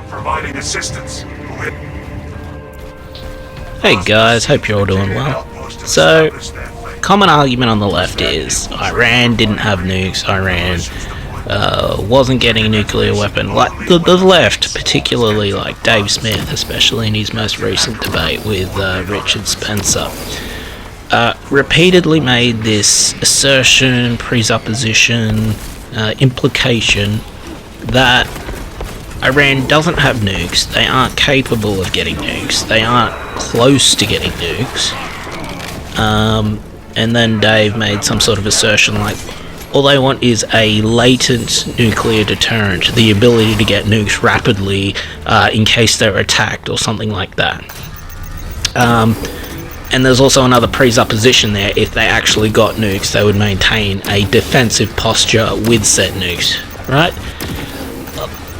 providing assistance. Hey guys, hope you're all doing well. So, common argument on the left is Iran didn't have nukes, Iran wasn't getting a nuclear weapon. Like the left, particularly like Dave Smith, especially in his most recent debate with Richard Spencer, repeatedly made this assertion, presupposition, implication that Iran doesn't have nukes, they aren't capable of getting nukes, they aren't close to getting nukes. And then Dave made some sort of assertion like, all they want is a latent nuclear deterrent, the ability to get nukes rapidly in case they're attacked or something like that. And there's also another presupposition there: if they actually got nukes, they would maintain a defensive posture with said nukes, right?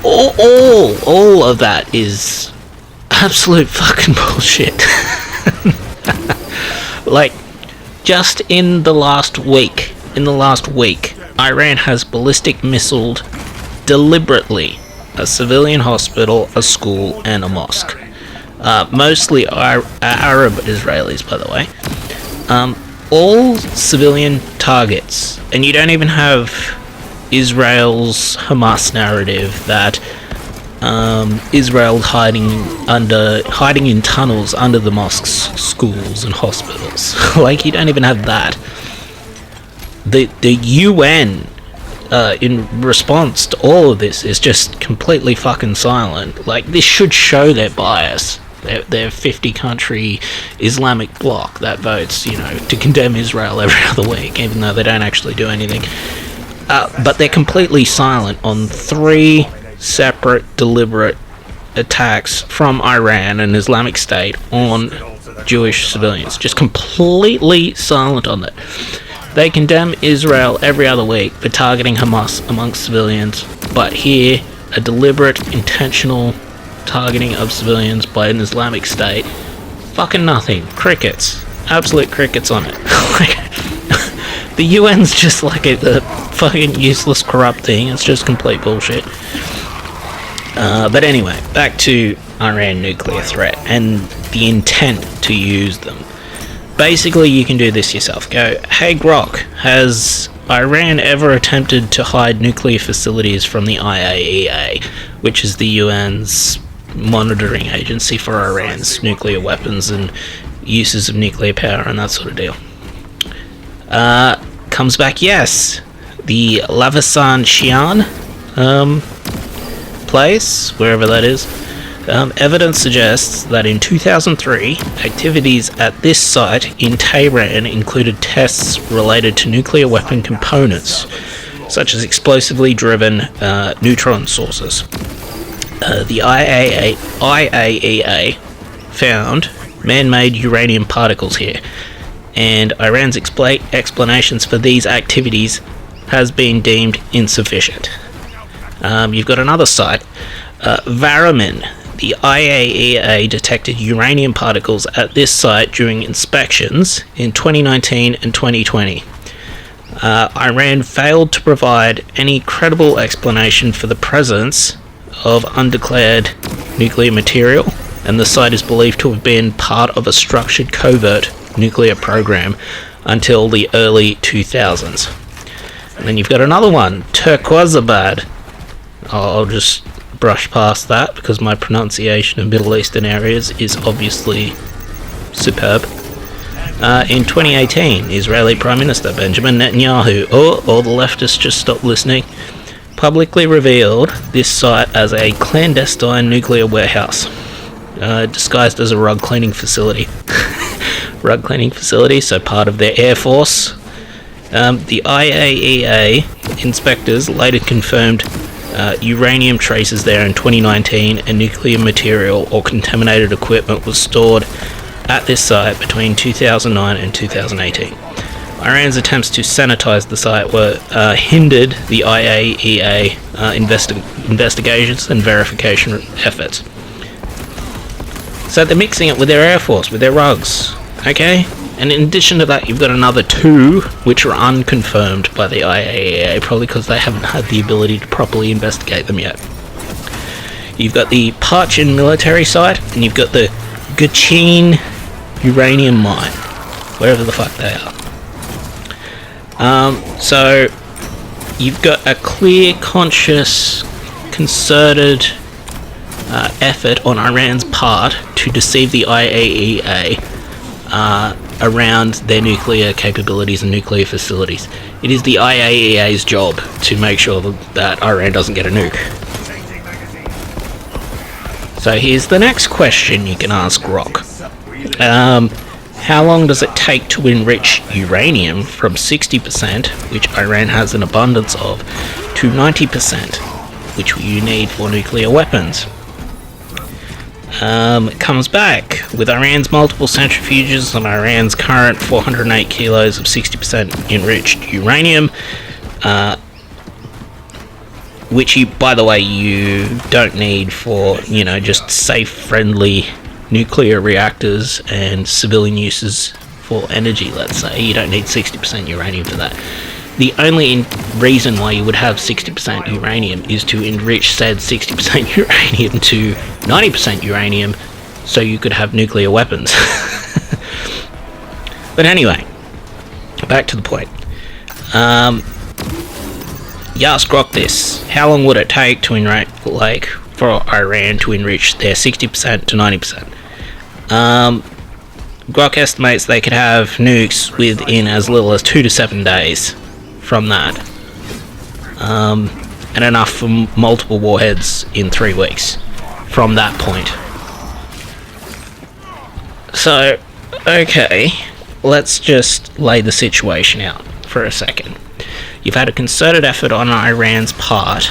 All of that is absolute fucking bullshit. Like, just in the last week, Iran has ballistic missiled deliberately a civilian hospital, a school, and a mosque. Mostly Arab Israelis, by the way. All civilian targets, and you don't even have Israel's Hamas narrative that Israel hiding in tunnels under the mosques, schools, and hospitals. Like, you don't even have that. The UN, in response to all of this, is just completely fucking silent. Like, this should show their bias. They're 50-country Islamic bloc that votes, to condemn Israel every other week, even though they don't actually do anything. But they're completely silent on 3 separate, deliberate attacks from Iran and Islamic State on Jewish civilians. Just completely silent on it. They condemn Israel every other week for targeting Hamas amongst civilians, but here, a deliberate, intentional targeting of civilians by an Islamic State, fucking nothing. Crickets. Absolute crickets on it. The UN's just like a fucking useless, corrupt thing. It's just complete bullshit. But anyway, back to Iran nuclear threat and the intent to use them. Basically, you can do this yourself. Go, hey Grok, has Iran ever attempted to hide nuclear facilities from the IAEA, which is the UN's monitoring agency for Iran's nuclear weapons and uses of nuclear power and that sort of deal? Comes back yes. The Lavasan Xi'an place, wherever that is, evidence suggests that in 2003, activities at this site in Tehran included tests related to nuclear weapon components, such as explosively driven neutron sources. The IAEA found man-made uranium particles here, and Iran's explanations for these activities has been deemed insufficient. You've got another site, Varamin. The IAEA detected uranium particles at this site during inspections in 2019 and 2020. Iran failed to provide any credible explanation for the presence of undeclared nuclear material, and the site is believed to have been part of a structured covert nuclear program until the early 2000s. And then you've got another one, Turquoisabad. I'll just brush past that because my pronunciation of Middle Eastern areas is obviously superb. In 2018, Israeli Prime Minister Benjamin Netanyahu, all the leftists just stopped listening, publicly revealed this site as a clandestine nuclear warehouse, disguised as a rug cleaning facility. So part of their Air Force. The IAEA inspectors later confirmed uranium traces there in 2019, and nuclear material or contaminated equipment was stored at this site between 2009 and 2018. Iran's attempts to sanitize the site were hindered the IAEA investigations and verification efforts. So they're mixing it with their Air Force, with their rugs, okay? And in addition to that, you've got another 2 which are unconfirmed by the IAEA, probably because they haven't had the ability to properly investigate them yet. You've got the Parchin military site, and you've got the Gachin uranium mine, wherever the fuck they are. So you've got a clear, conscious, concerted effort on Iran's part to deceive the IAEA around their nuclear capabilities and nuclear facilities. It is the IAEA's job to make sure that Iran doesn't get a nuke. So here's the next question you can ask Rock. How long does it take to enrich uranium from 60%, which Iran has an abundance of, to 90%, which you need for nuclear weapons? It comes back with Iran's multiple centrifuges and Iran's current 408 kilos of 60% enriched uranium, which you, by the way, you don't need for, just safe, friendly nuclear reactors and civilian uses for energy, let's say. You don't need 60% uranium for that. The only reason why you would have 60% uranium is to enrich said 60% uranium to 90% uranium so you could have nuclear weapons. But anyway, back to the point. You ask Grok this: how long would it take to for Iran to enrich their 60% to 90%? Grok estimates they could have nukes within as little as 2 to 7 days from that, and enough for multiple warheads in 3 weeks from that point. So, okay, let's just lay the situation out for a second. You've had a concerted effort on Iran's part,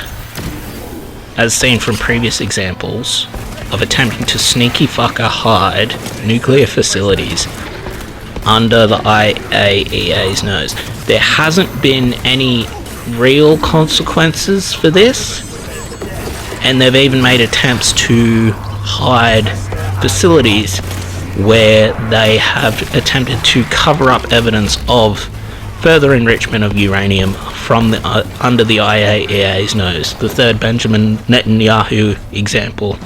as seen from previous examples, of attempting to sneaky fucker hide nuclear facilities under the IAEA's nose. There hasn't been any real consequences for this, and they've even made attempts to hide facilities where they have attempted to cover up evidence of further enrichment of uranium from under the IAEA's nose. The third Benjamin Netanyahu example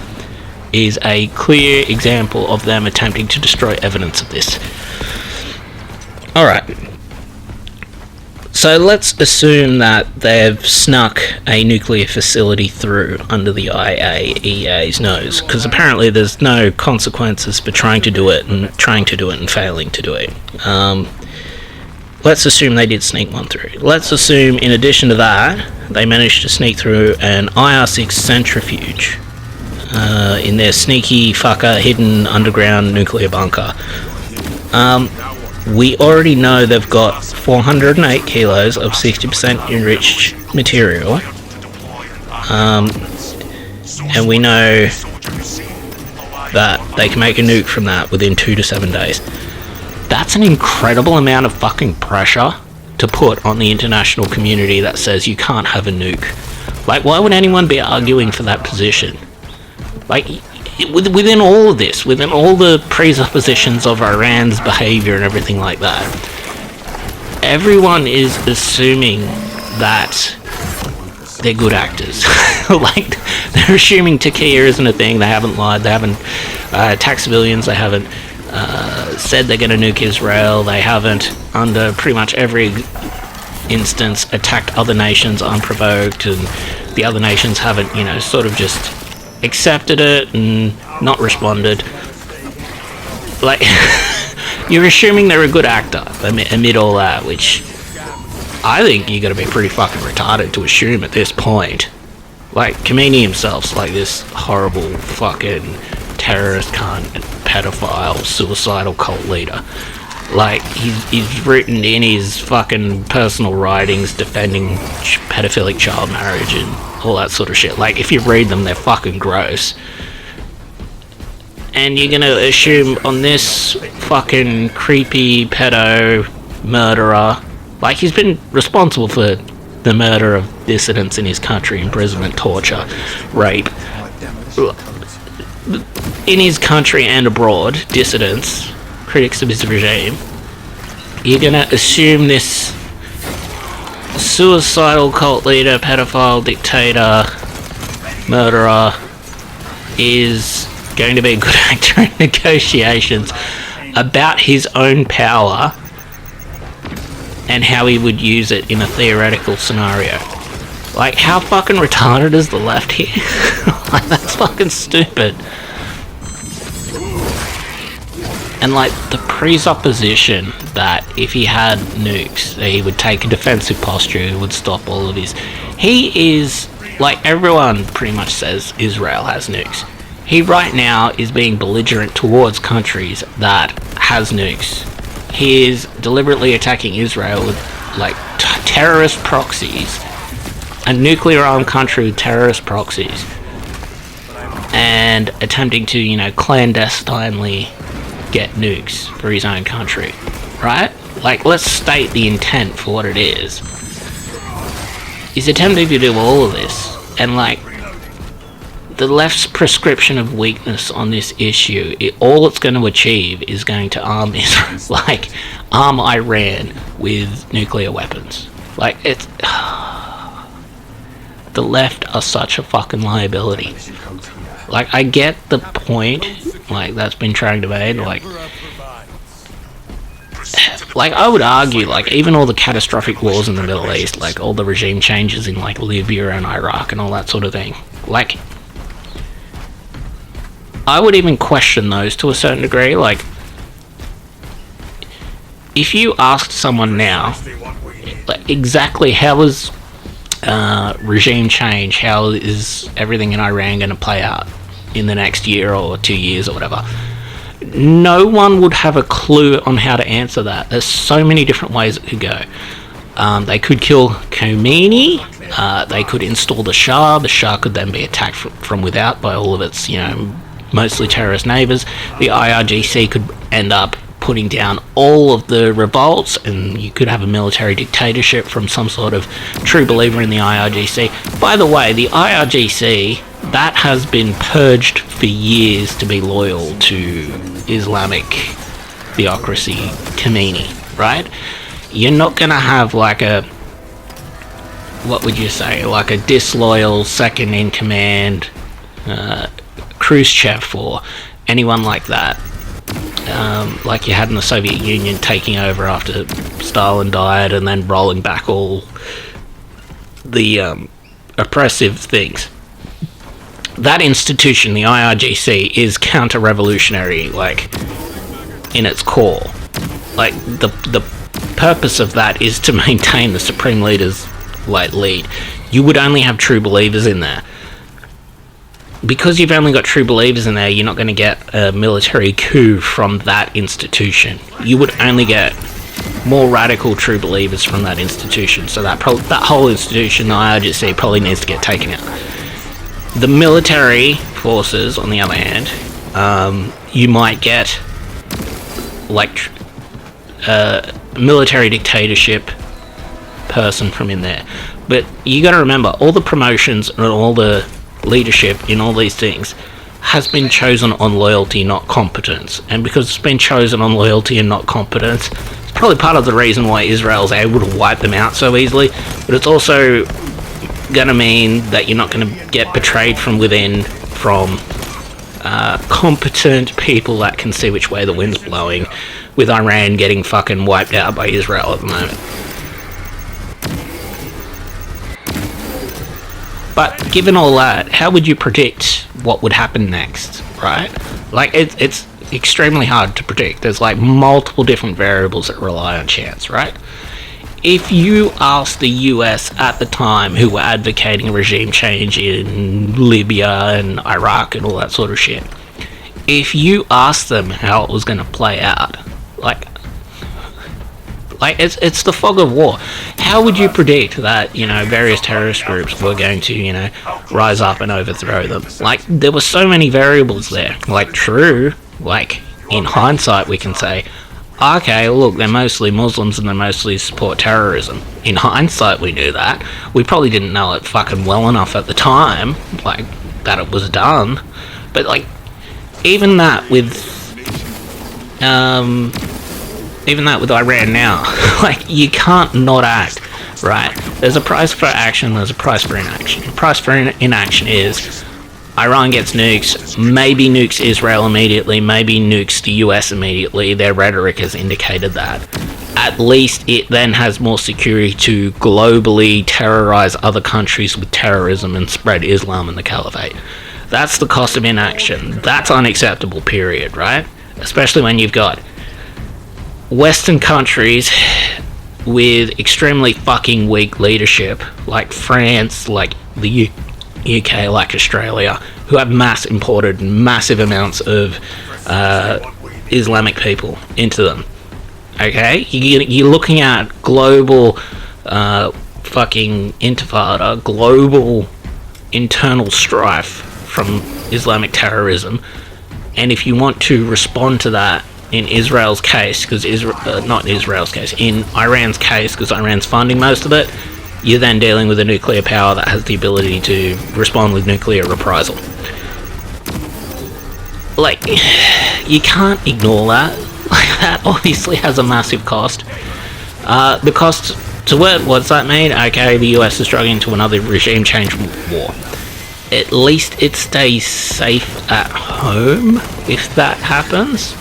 is a clear example of them attempting to destroy evidence of this. Alright. So let's assume that they've snuck a nuclear facility through under the IAEA's nose, because apparently there's no consequences for trying to do it and failing to do it. Let's assume they did sneak one through. Let's assume, in addition to that, they managed to sneak through an IR-6 centrifuge in their sneaky fucker hidden underground nuclear bunker. We already know they've got 408 kilos of 60% enriched material, and we know that they can make a nuke from that within 2 to 7 days. That's an incredible amount of fucking pressure to put on the international community that says you can't have a nuke. Like, why would anyone be arguing for that position? Like, within all of this, within all the presuppositions of Iran's behavior and everything like that, everyone is assuming that they're good actors. Like, they're assuming Turkey isn't a thing, they haven't lied, they haven't attacked civilians, they haven't said they're going to nuke Israel, they haven't, under pretty much every instance, attacked other nations unprovoked, and the other nations haven't, sort of just accepted it and not responded. Like, you're assuming they're a good actor amid all that, which I think you got to be pretty fucking retarded to assume at this point. Like, Khomeini himself's like this horrible fucking terrorist cunt, pedophile, suicidal cult leader. Like, he's written in his fucking personal writings defending pedophilic child marriage and all that sort of shit. Like, if you read them, they're fucking gross. And you're gonna assume on this fucking creepy pedo murderer, like, he's been responsible for the murder of dissidents in his country, imprisonment, torture, rape. In his country and abroad, dissidents, critics of his regime, you're gonna assume this suicidal cult leader, pedophile, dictator, murderer is going to be a good actor in negotiations about his own power and how he would use it in a theoretical scenario. Like, how fucking retarded is the left here? Like, that's fucking stupid. And, like, the presupposition that if he had nukes, that he would take a defensive posture, he would stop all of his... He is... Like, everyone pretty much says Israel has nukes. He right now is being belligerent towards countries that has nukes. He is deliberately attacking Israel with, like, terrorist proxies. A nuclear-armed country with terrorist proxies. And attempting to, you know, clandestinely get nukes for his own country. Right? Like, let's state the intent for what it is. He's attempting to do all of this. And, like, the left's prescription of weakness on this issue, all it's going to achieve is going to arm Israel, like, arm Iran with nuclear weapons. Like, it's... The left are such a fucking liability. Like, I get the point, like, that's been trying to be made, like, I would argue, like, even all the catastrophic wars in the Middle East, like, all the regime changes in, like, Libya and Iraq and all that sort of thing, like, I would even question those to a certain degree. Like, if you asked someone now, like, exactly how is regime change, how is everything in Iran going to play out in the next year or 2 years or whatever, no one would have a clue on how to answer that. There's so many different ways it could go. They could kill Khomeini, they could install the Shah could then be attacked from without by all of its, you know, mostly terrorist neighbours. The IRGC could end up putting down all of the revolts, and you could have a military dictatorship from some sort of true believer in the IRGC. By the way, the IRGC, that has been purged for years to be loyal to Islamic theocracy, Khomeini, right? You're not going to have, like, a... What would you say? Like a disloyal second-in-command Khrushchev or anyone like that. Like you had in the Soviet Union, taking over after Stalin died and then rolling back all the oppressive things. That institution, the IRGC, is counter-revolutionary, like, in its core. Like, the purpose of that is to maintain the Supreme Leader's, like, lead. You would only have true believers in there. Because you've only got true believers in there, you're not going to get a military coup from that institution. You would only get more radical true believers from that institution. So that whole institution, the IRGC, probably needs to get taken out. The military forces, on the other hand, you might get, like, a military dictatorship person from in there. But you got to remember, all the promotions and all the leadership in all these things has been chosen on loyalty, not competence. And because it's been chosen on loyalty and not competence, it's probably part of the reason why Israel's able to wipe them out so easily. But it's also gonna mean that you're not gonna get betrayed from within from competent people that can see which way the wind's blowing, with Iran getting fucking wiped out by Israel at the moment. But given all that, how would you predict what would happen next, right? Like, it's extremely hard to predict. There's, like, multiple different variables that rely on chance, right? If you ask the US at the time, who were advocating a regime change in Libya and Iraq and all that sort of shit, if you asked them how it was going to play out, like it's the fog of war. How would you predict that, you know, various terrorist groups were going to, you know, rise up and overthrow them? Like, there were so many variables there. Like, true, like, in hindsight we can say, okay, look, they're mostly Muslims and they mostly support terrorism. In hindsight we knew that. We probably didn't know it fucking well enough at the time, like, that it was done. But, like, even that with Iran now, like, you can't not act, right? There's a price for action, there's a price for inaction. The price for inaction is, Iran gets nukes, maybe nukes Israel immediately, maybe nukes the US immediately. Their rhetoric has indicated that. At least it then has more security to globally terrorize other countries with terrorism and spread Islam and the caliphate. That's the cost of inaction. That's unacceptable, period, right? Especially when you've got Western countries with extremely fucking weak leadership, like France, like the UK, like Australia, who have imported massive amounts of Islamic people into them. Okay, you're looking at global fucking intifada, global internal strife from Islamic terrorism, and if you want to respond to that in Israel's case, because not Israel's case, in Iran's case, because Iran's funding most of it, you're then dealing with a nuclear power that has the ability to respond with nuclear reprisal. Like, you can't ignore that. Like, that obviously has a massive cost. The cost to what's that mean? Okay, the US is struggling to another regime change war. At least it stays safe at home if that happens,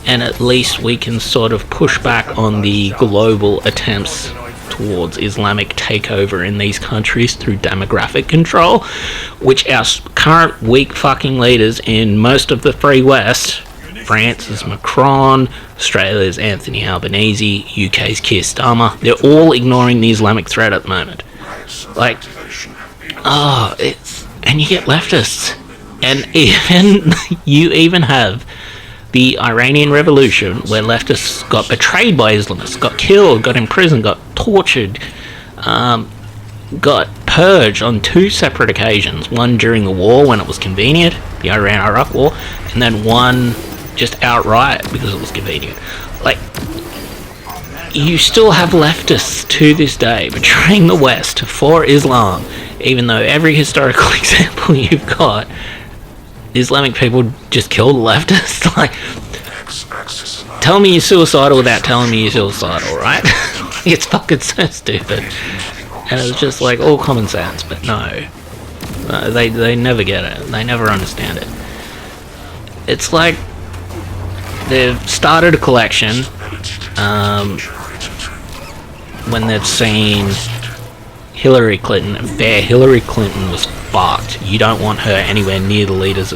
and at least we can sort of push back on the global attempts towards Islamic takeover in these countries through demographic control, which our current weak fucking leaders in most of the free West, France's Macron, Australia's Anthony Albanese, UK's Keir Starmer, they're all ignoring the Islamic threat at the moment. Like, and you get leftists, and you even have the Iranian Revolution, where leftists got betrayed by Islamists, got killed, got imprisoned, got tortured, got purged on 2 separate occasions. One during the war when it was convenient, the Iran-Iraq War, and then one just outright because it was convenient. Like, you still have leftists to this day betraying the West for Islam, even though every historical example you've got, Islamic people just kill the leftists. Like, tell me you're suicidal without telling me you're suicidal, right? It's fucking so stupid. And it was just like all common sense, but no. They never get it. They never understand it. It's like they've started a collection when they've seen Hillary Clinton, and Hillary Clinton was fucked. You don't want her anywhere near the levers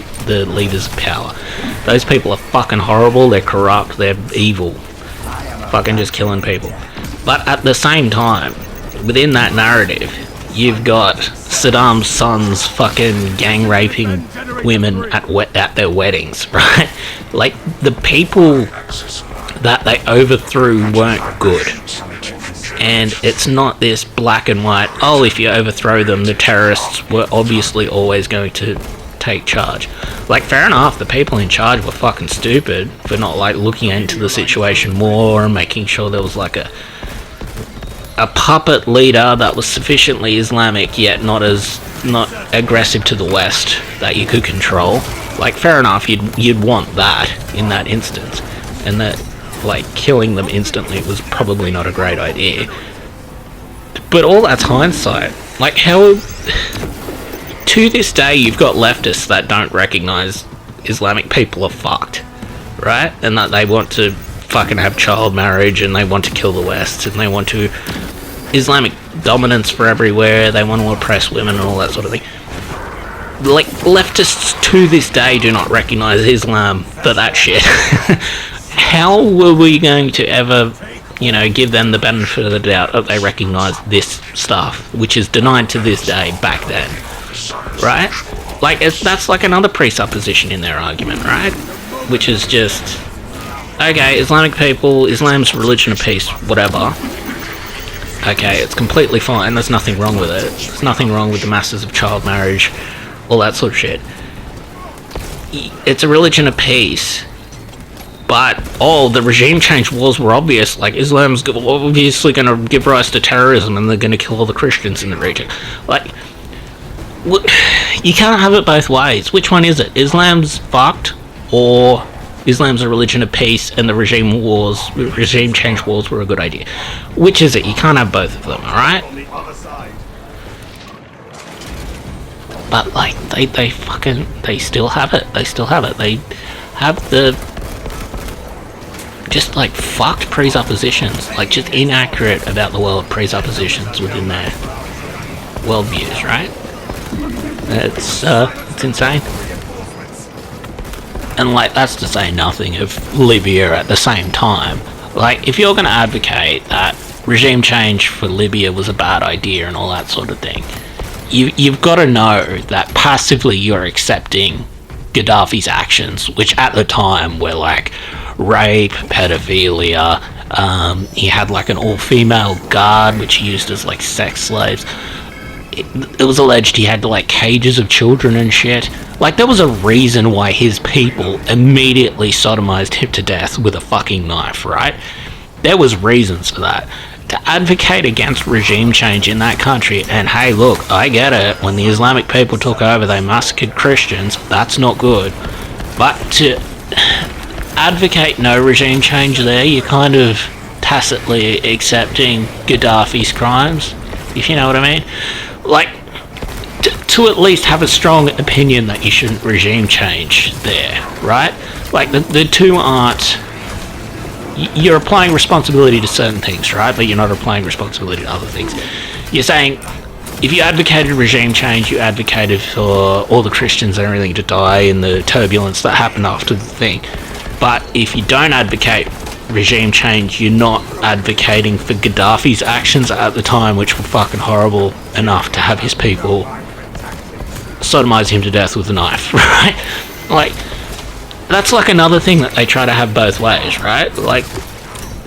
of power. Those people are fucking horrible, they're corrupt, they're evil. Fucking just killing people. But at the same time, within that narrative, you've got Saddam's sons fucking gang raping women at their weddings, right? Like, the people that they overthrew weren't good. And it's not this black and white, oh, if you overthrow them, the terrorists were obviously always going to take charge. Like, fair enough, the people in charge were fucking stupid for not, like, looking into the situation more and making sure there was, like, a puppet leader that was sufficiently Islamic, yet not aggressive to the West, that you could control. Like, fair enough, you'd want that in that instance. And that, like, killing them instantly was probably not a great idea. But all that's hindsight. Like, how... To this day, you've got leftists that don't recognise Islamic people are fucked, right? And that they want to fucking have child marriage, and they want to kill the West, and they want to... Islamic dominance for everywhere, they want to oppress women and all that sort of thing. Like, leftists to this day do not recognise Islam for that shit. How were we going to ever, give them the benefit of the doubt that they recognise this stuff, which is denied to this day back then, right? Like, that's like another presupposition in their argument, right? Which is just, okay, Islamic people, Islam's religion of peace, whatever. Okay, it's completely fine, there's nothing wrong with it. There's nothing wrong with the masses of child marriage, all that sort of shit. It's a religion of peace. But, the regime change wars were obvious. Like, Islam's obviously going to give rise to terrorism, and they're going to kill all the Christians in the region. Like, you can't have it both ways. Which one is it? Islam's fucked, or Islam's a religion of peace, and the regime change wars were a good idea? Which is it? You can't have both of them, alright? But like they still have it. They still have it. They have the just like fucked presuppositions, like just inaccurate about the world presuppositions within their worldviews, right? It's insane. And like that's to say nothing of Libya at the same time. Like if you're going to advocate that regime change for Libya was a bad idea and all that sort of thing, you've got to know that passively you're accepting Gaddafi's actions, which at the time were like rape, pedophilia. He had like an all-female guard which he used as like sex slaves. It was alleged he had like cages of children and shit. Like there was a reason why his people immediately sodomized him to death with a fucking knife, right? There was reasons for that. To advocate against regime change in that country, and hey look, I get it, when the Islamic people took over they massacred Christians, that's not good. But to advocate no regime change there, you're kind of tacitly accepting Gaddafi's crimes, if you know what I mean. Like, to at least have a strong opinion that you shouldn't regime change there, right? Like, the two aren't... You're applying responsibility to certain things, right? But you're not applying responsibility to other things. You're saying, if you advocated regime change, you advocated for all the Christians and everything to die in the turbulence that happened after the thing. But if you don't advocate regime change, you're not advocating for Gaddafi's actions at the time, which were fucking horrible enough to have his people sodomize him to death with a knife, right? Like, that's like another thing that they try to have both ways, right? Like,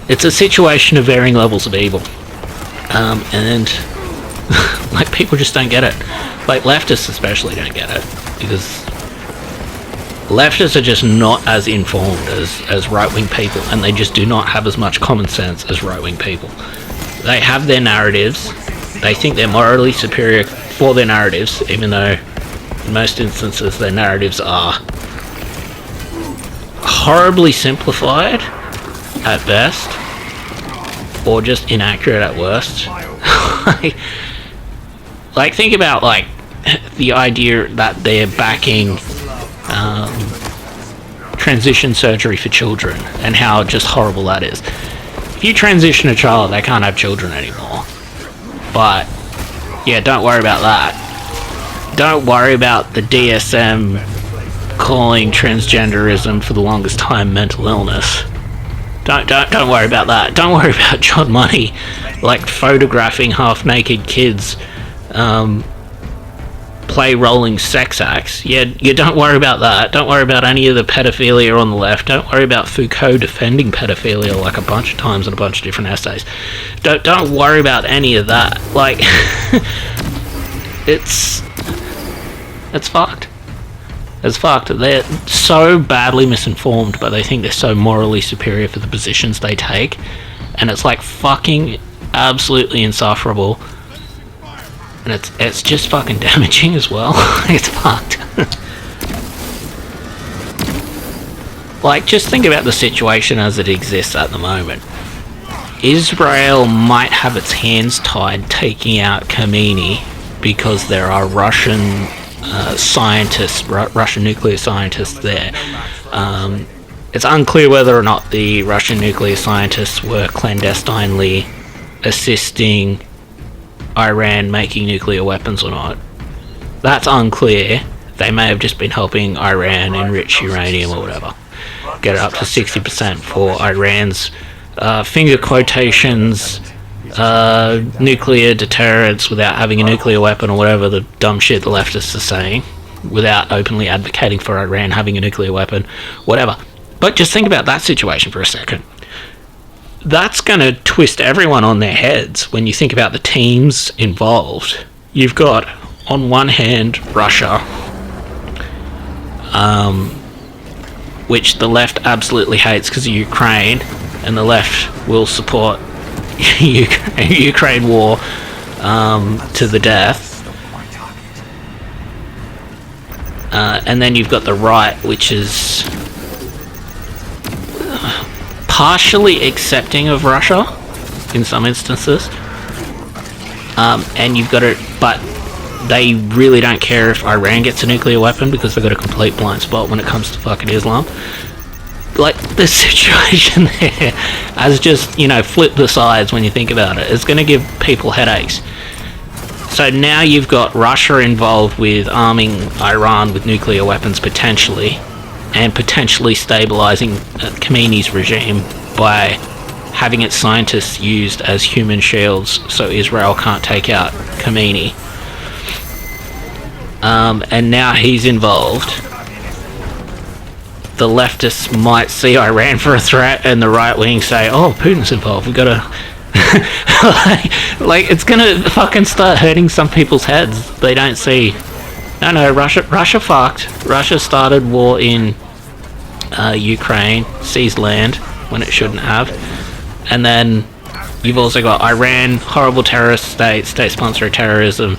it's a situation of varying levels of evil. And like, people just don't get it. Like, leftists especially don't get it, because leftists are just not as informed as right-wing people, and they just do not have as much common sense as right-wing people. They have their narratives, they think they're morally superior for their narratives, even though in most instances their narratives are horribly simplified at best, or just inaccurate at worst. Like think about like the idea that they're backing transition surgery for children and how just horrible that is. If you transition a child, they can't have children anymore. But yeah, don't worry about that. Don't worry about the DSM calling transgenderism for the longest time mental illness. Don't worry about that. Don't worry about John Money like photographing half-naked kids play rolling sex acts. Yeah, you don't worry about that. Don't worry about any of the pedophilia on the left. Don't worry about Foucault defending pedophilia like a bunch of times in a bunch of different essays. Don't worry about any of that. Like, it's fucked. It's fucked. They're so badly misinformed, but they think they're so morally superior for the positions they take, and it's like fucking absolutely insufferable. And it's just fucking damaging as well. It's fucked. Like, just think about the situation as it exists at the moment. Israel might have its hands tied taking out Khamenei because there are Russian scientists, Russian nuclear scientists there. It's unclear whether or not the Russian nuclear scientists were clandestinely assisting Iran making nuclear weapons or not. That's unclear. They may have just been helping Iran enrich uranium or whatever. Get it up to 60% for Iran's finger quotations nuclear deterrence without having a nuclear weapon, or whatever the dumb shit the leftists are saying, without openly advocating for Iran having a nuclear weapon, whatever. But just think about that situation for a second. That's going to twist everyone on their heads when you think about the teams involved. You've got, on one hand, Russia, which the left absolutely hates because of Ukraine, and the left will support Ukraine war to the death. And then you've got the right, which is partially accepting of Russia in some instances, and you've got it, but they really don't care if Iran gets a nuclear weapon because they've got a complete blind spot when it comes to fucking Islam. Like, the situation there has just, flipped the sides when you think about it. It's going to give people headaches. So now you've got Russia involved with arming Iran with nuclear weapons potentially, and potentially stabilizing Khomeini's regime by having its scientists used as human shields so Israel can't take out Khomeini. And now he's involved. The leftists might see Iran for a threat, and the right wing say, "Oh, Putin's involved. We've got to." like, it's gonna fucking start hurting some people's heads. They don't see. No, Russia fucked. Russia started war in Ukraine, seized land when it shouldn't have, and then you've also got Iran, horrible terrorist state sponsor of terrorism.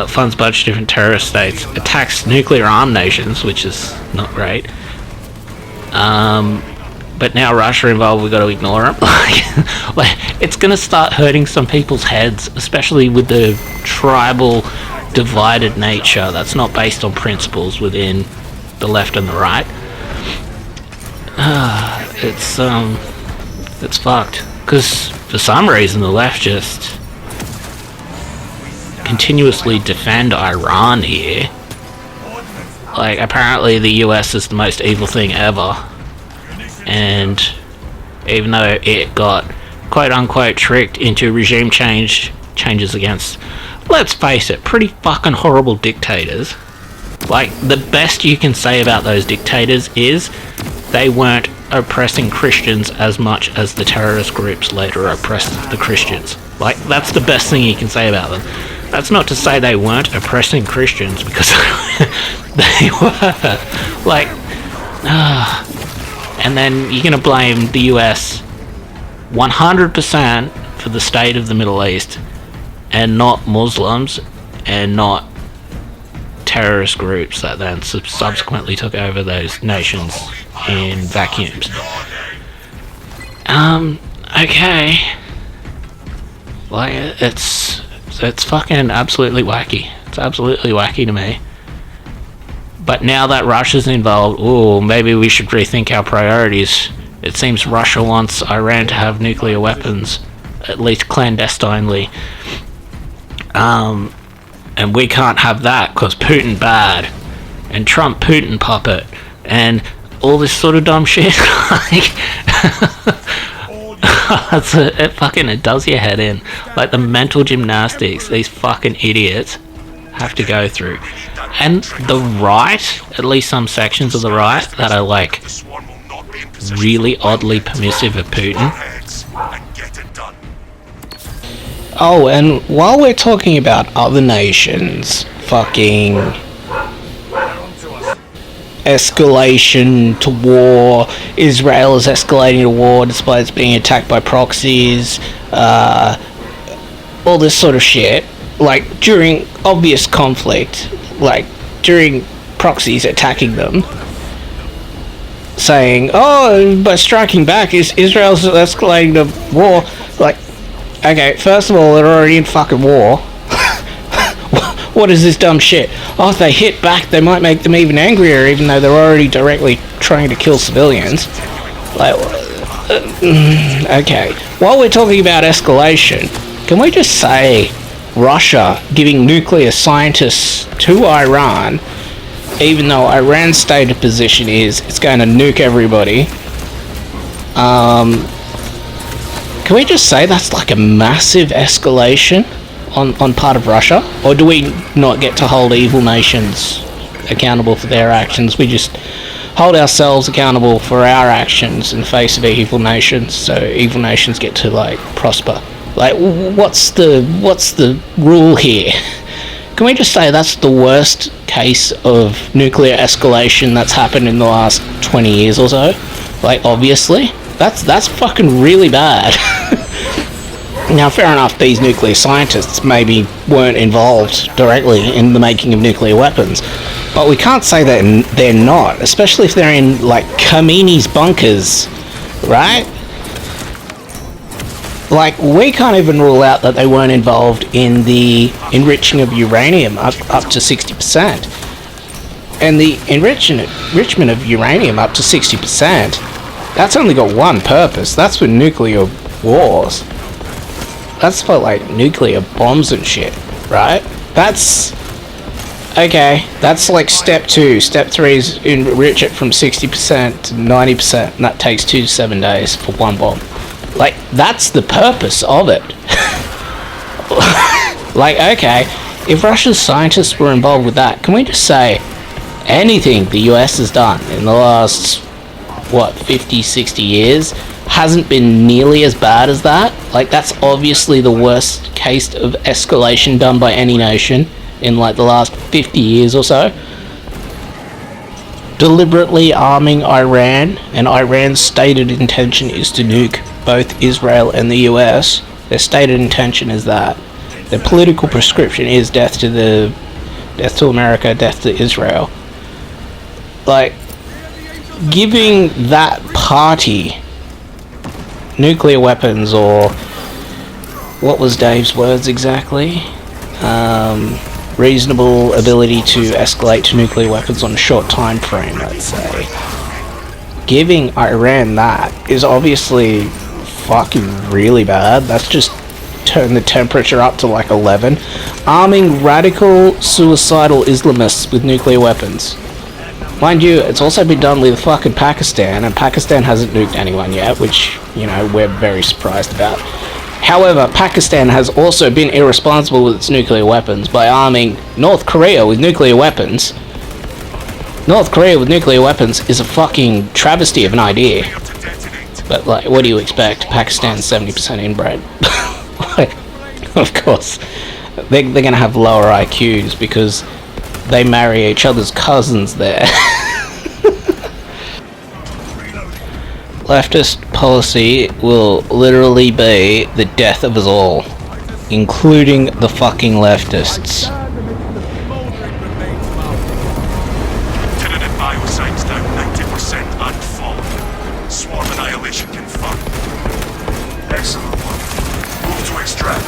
Funds a bunch of different terrorist states, attacks nuclear armed nations, which is not great. But now Russia involved, we've got to ignore them. like, it's going to start hurting some people's heads, especially with the tribal, divided nature that's not based on principles within the left and the right. It's fucked. Because for some reason the left just continuously defend Iran here. Like, apparently the US is the most evil thing ever, and even though it got quote unquote tricked into regime changes against, let's face it, pretty fucking horrible dictators. Like, the best you can say about those dictators is they weren't oppressing Christians as much as the terrorist groups later oppressed the Christians. Like, that's the best thing you can say about them. That's not to say they weren't oppressing Christians, because they were. Like, and then you're gonna blame the US 100% for the state of the Middle East, and not Muslims, and not terrorist groups that then subsequently took over those nations in vacuums. Okay. Like, it's fucking absolutely wacky. It's absolutely wacky to me. But now that Russia's involved, maybe we should rethink our priorities. It seems Russia wants Iran to have nuclear weapons, at least clandestinely. And we can't have that because Putin bad, and Trump Putin puppet, and all this sort of dumb shit. Like, it does your head in. Like, the mental gymnastics these fucking idiots have to go through. And the right, at least some sections of the right that are like really oddly permissive of Putin. Oh, and while we're talking about other nations fucking escalation to war, Israel is escalating to war despite it's being attacked by proxies, all this sort of shit, like during obvious conflict, like during proxies attacking them, saying, oh, by striking back, Israel's escalating to war. Like, okay, first of all, they're already in fucking war. What is this dumb shit? Oh, if they hit back, they might make them even angrier, even though they're already directly trying to kill civilians. Like, okay. While we're talking about escalation, can we just say Russia giving nuclear scientists to Iran, even though Iran's stated position is it's going to nuke everybody, can we just say that's like a massive escalation on part of Russia? Or do we not get to hold evil nations accountable for their actions? We just hold ourselves accountable for our actions in the face of evil nations, so evil nations get to, like, prosper. Like, what's the rule here? Can we just say that's the worst case of nuclear escalation that's happened in the last 20 years or so? Like, obviously. That's fucking really bad. Now, fair enough, these nuclear scientists maybe weren't involved directly in the making of nuclear weapons, but we can't say that they're not, especially if they're in, like, Khomeini's bunkers, right? Like, we can't even rule out that they weren't involved in the enriching of uranium up to 60%. And the enrichment of uranium up to 60%, that's only got one purpose. That's for nuclear wars. That's for, like, nuclear bombs and shit, right? That's... Okay, that's like step 2. Step 3 is enrich it from 60% to 90%, and that takes 2 to 7 days for one bomb. Like, that's the purpose of it. Like, okay, if Russia's scientists were involved with that, can we just say anything the US has done in the last, 50, 60 years hasn't been nearly as bad as that? Like, that's obviously the worst case of escalation done by any nation in, like, the last 50 years or so. Deliberately arming Iran, and Iran's stated intention is to nuke both Israel and the US. Their stated intention is that. Their political prescription is death to America, death to Israel. Like, giving that party nuclear weapons, or what was Dave's words exactly? Reasonable ability to escalate to nuclear weapons on a short time frame, let's say. Giving Iran that is obviously fucking really bad. That's just turned the temperature up to like 11. Arming radical suicidal Islamists with nuclear weapons. Mind you, it's also been done with fucking Pakistan, and Pakistan hasn't nuked anyone yet, which, you know, we're very surprised about. However, Pakistan has also been irresponsible with its nuclear weapons by arming North Korea with nuclear weapons. North Korea with nuclear weapons is a fucking travesty of an idea. But, like, what do you expect? Pakistan's 70% inbred. Like, of course, they're gonna have lower IQs because they marry each other's cousins there. Leftist policy will literally be the death of us all, including the fucking leftists. Lieutenant and bioscience down 90% and full. Swarm annihilation confirmed. Excellent work. Move to extract.